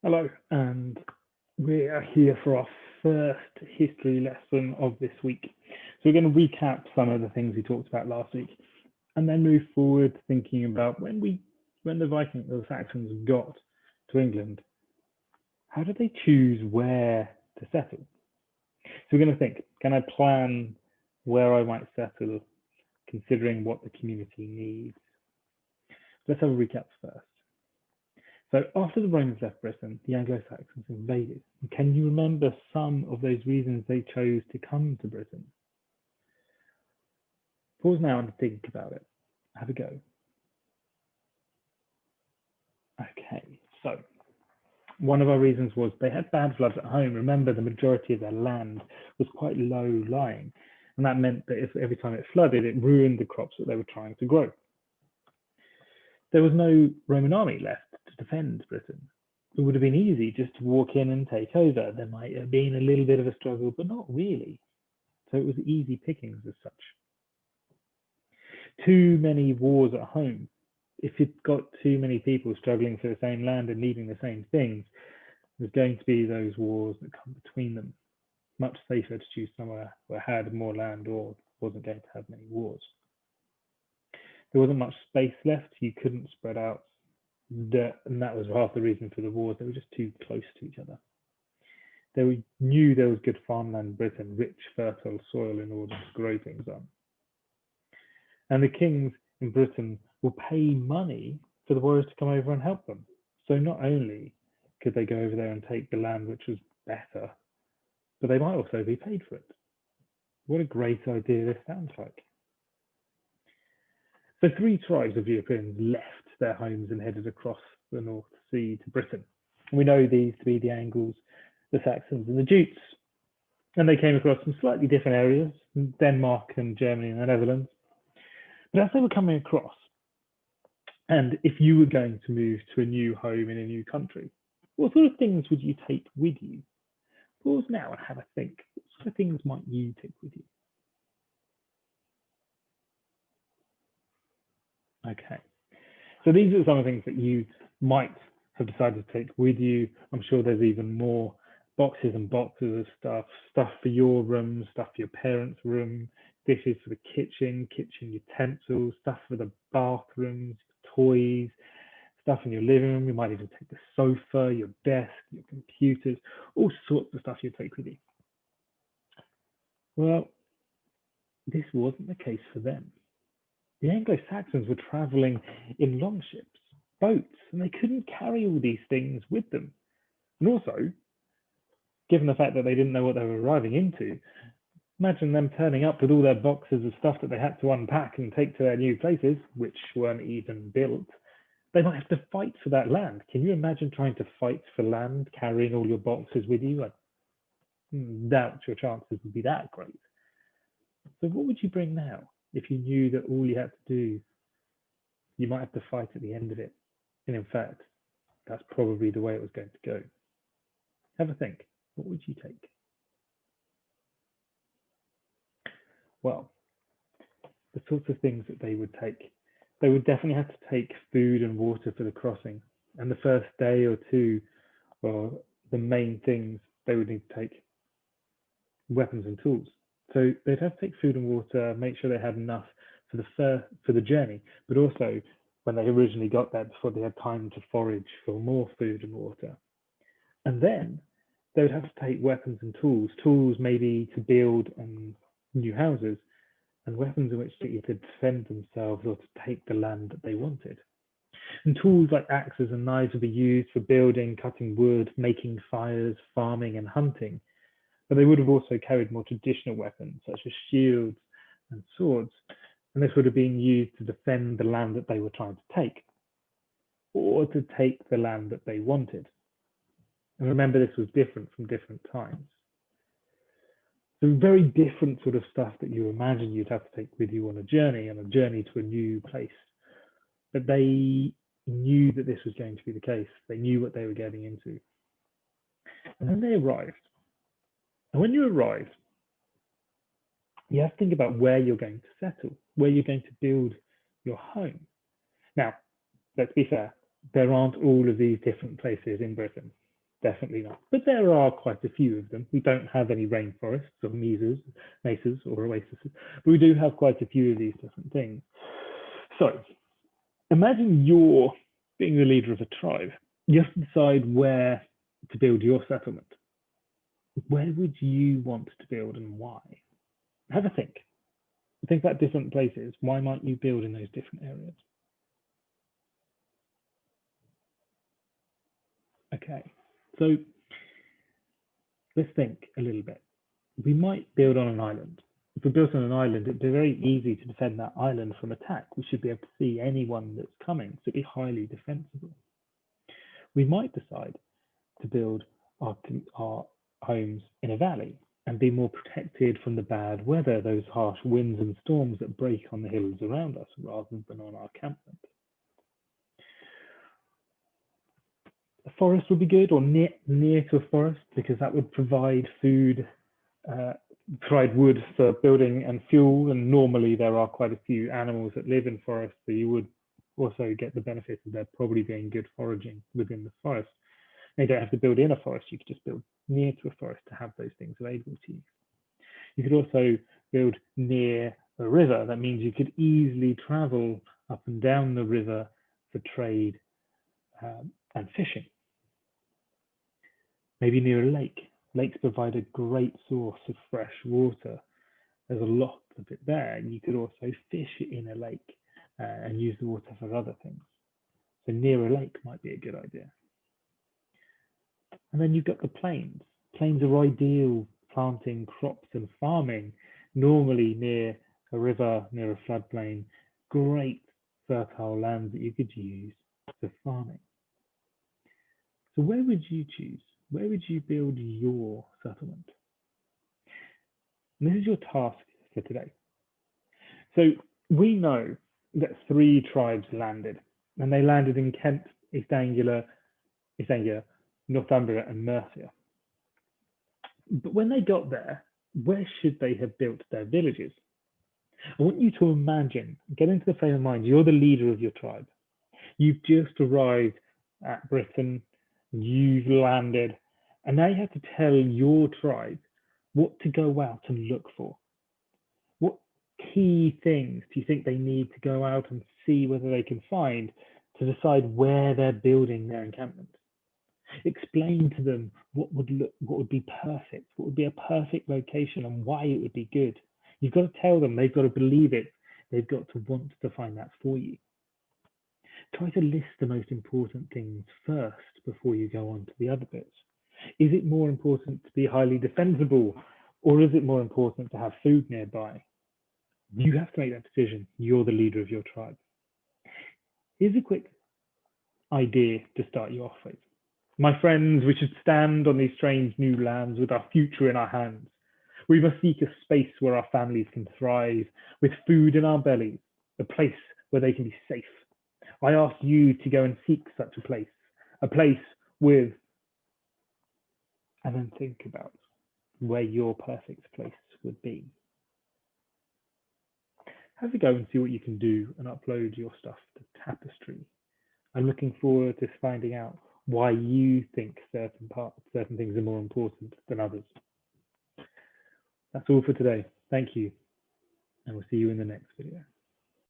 Hello, and we are here for our first history lesson of this week. So we're going to recap some of the things we talked about last week, and then move forward thinking about when the Vikings or the Saxons got to England, how did they choose where to settle? So we're going to think, can I plan where I might settle, considering what the community needs? Let's have a recap first. So after the Romans left Britain, the Anglo-Saxons invaded. Can you remember some of those reasons they chose to come to Britain? Pause now and think about it. Have a go. Okay, so one of our reasons was they had bad floods at home. Remember, the majority of their land was quite low lying, and that meant that if every time it flooded, it ruined the crops that they were trying to grow. There was no Roman army left to defend Britain. It would have been easy just to walk in and take over. There might have been a little bit of a struggle, but not really. So it was easy pickings as such. Too many wars at home. If you've got too many people struggling for the same land and needing the same things, there's going to be those wars that come between them. Much safer to choose somewhere where had more land or wasn't going to have many wars. There wasn't much space left. You couldn't spread out, and that was half the reason for the wars. They were just too close to each other. They knew there was good farmland in Britain, rich, fertile soil in order to grow things on. And the kings in Britain will pay money for the warriors to come over and help them. So not only could they go over there and take the land, which was better, but they might also be paid for it. What a great idea this sounds like. So 3 tribes of Europeans left their homes and headed across the North Sea to Britain. We know these to be the Angles, the Saxons, and the Jutes. And they came across some slightly different areas, Denmark and Germany and the Netherlands. But as they were coming across, and if you were going to move to a new home in a new country, what sort of things would you take with you? Pause now and have a think. What sort of things might you take with you? Okay. So these are some of the things that you might have decided to take with you. I'm sure there's even more boxes and boxes of stuff for your room, stuff for your parents' room, dishes for the kitchen utensils, stuff for the bathrooms, toys, stuff in your living room. You might even take the sofa, your desk, your computers, all sorts of stuff you take with you. Well, this wasn't the case for them. The Anglo-Saxons were traveling in longships, boats, and they couldn't carry all these things with them. And also, given the fact that they didn't know what they were arriving into, imagine them turning up with all their boxes of stuff that they had to unpack and take to their new places, which weren't even built. They might have to fight for that land. Can you imagine trying to fight for land, carrying all your boxes with you? I doubt your chances would be that great. So what would you bring now if you knew that all you had to do, you might have to fight at the end of it? And in fact, that's probably the way it was going to go. Have a think. What would you take? Well, the sorts of things that they would take. They would definitely have to take food and water for the crossing. And the first day or two, well, the main things they would need to take: weapons and tools. So they'd have to take food and water, make sure they had enough for the journey, but also when they originally got there, before they had time to forage for more food and water. And then they would have to take weapons and tools maybe to build new houses, and weapons in which to either defend themselves or to take the land that they wanted. And tools like axes and knives would be used for building, cutting wood, making fires, farming, and hunting. But they would have also carried more traditional weapons, such as shields and swords, and this would have been used to defend the land that they were trying to take, or to take the land that they wanted. And remember, this was different from different times. So very different sort of stuff that you imagine you'd have to take with you on a journey to a new place. But they knew that this was going to be the case. They knew what they were getting into. And then they arrived. And when you arrive, you have to think about where you're going to settle, where you're going to build your home. Now, let's be fair, there aren't all of these different places in Britain. definitely not. But there are quite a few of them. We don't have any rainforests or mesas or oases, but we do have quite a few of these different things. So imagine you're being the leader of a tribe. You have to decide where to build your settlement. Where would you want to build and why? Have a think. Think about different places. Why might you build in those different areas? Okay, so let's think a little bit. We might build on an island. If we built on an island, it'd be very easy to defend that island from attack. We should be able to see anyone that's coming, so it'd be highly defensible. We might decide to build our homes in a valley and be more protected from the bad weather, those harsh winds and storms that break on the hills around us rather than on our campment. A forest would be good, or near to a forest, because that would provide food, provide wood for building and fuel. And normally there are quite a few animals that live in forests, so you would also get the benefit of there probably being good foraging within the forest. And you don't have to build in a forest, you could just build near to a forest to have those things available to you. You could also build near a river. That means you could easily travel up and down the river for trade and fishing. Maybe near a lake. Lakes provide a great source of fresh water. There's a lot of it there. You could also fish in a lake and use the water for other things. So near a lake might be a good idea. And then you've got the plains. Plains are ideal planting crops and farming, normally near a river, near a floodplain. Great fertile lands that you could use for farming. So where would you choose? Where would you build your settlement? And this is your task for today. So we know that 3 tribes landed, and they landed in Kent, East Anglia, Northumbria, and Mercia. But when they got there, where should they have built their villages? I want you to imagine, get into the frame of mind, you're the leader of your tribe. You've just arrived at Britain, you've landed, and now you have to tell your tribe what to go out and look for. What key things do you think they need to go out and see whether they can find to decide where they're building their encampment? Explain to them what would be perfect, what would be a perfect location and why it would be good. You've got to tell them, they've got to believe it, they've got to want to find that for you. Try to list the most important things first before you go on to the other bits. Is it more important to be highly defensible, or is it more important to have food nearby? You have to make that decision. You're the leader of your tribe. Here's a quick idea to start you off with. My friends, we should stand on these strange new lands with our future in our hands. We must seek a space where our families can thrive, with food in our bellies, a place where they can be safe. I ask you to go and seek such a place with, and then think about where your perfect place would be. Have a go and see what you can do and upload your stuff to Tapestry. I'm looking forward to finding out why you think certain things are more important than others. That's all for today. Thank you, and we'll see you in the next video.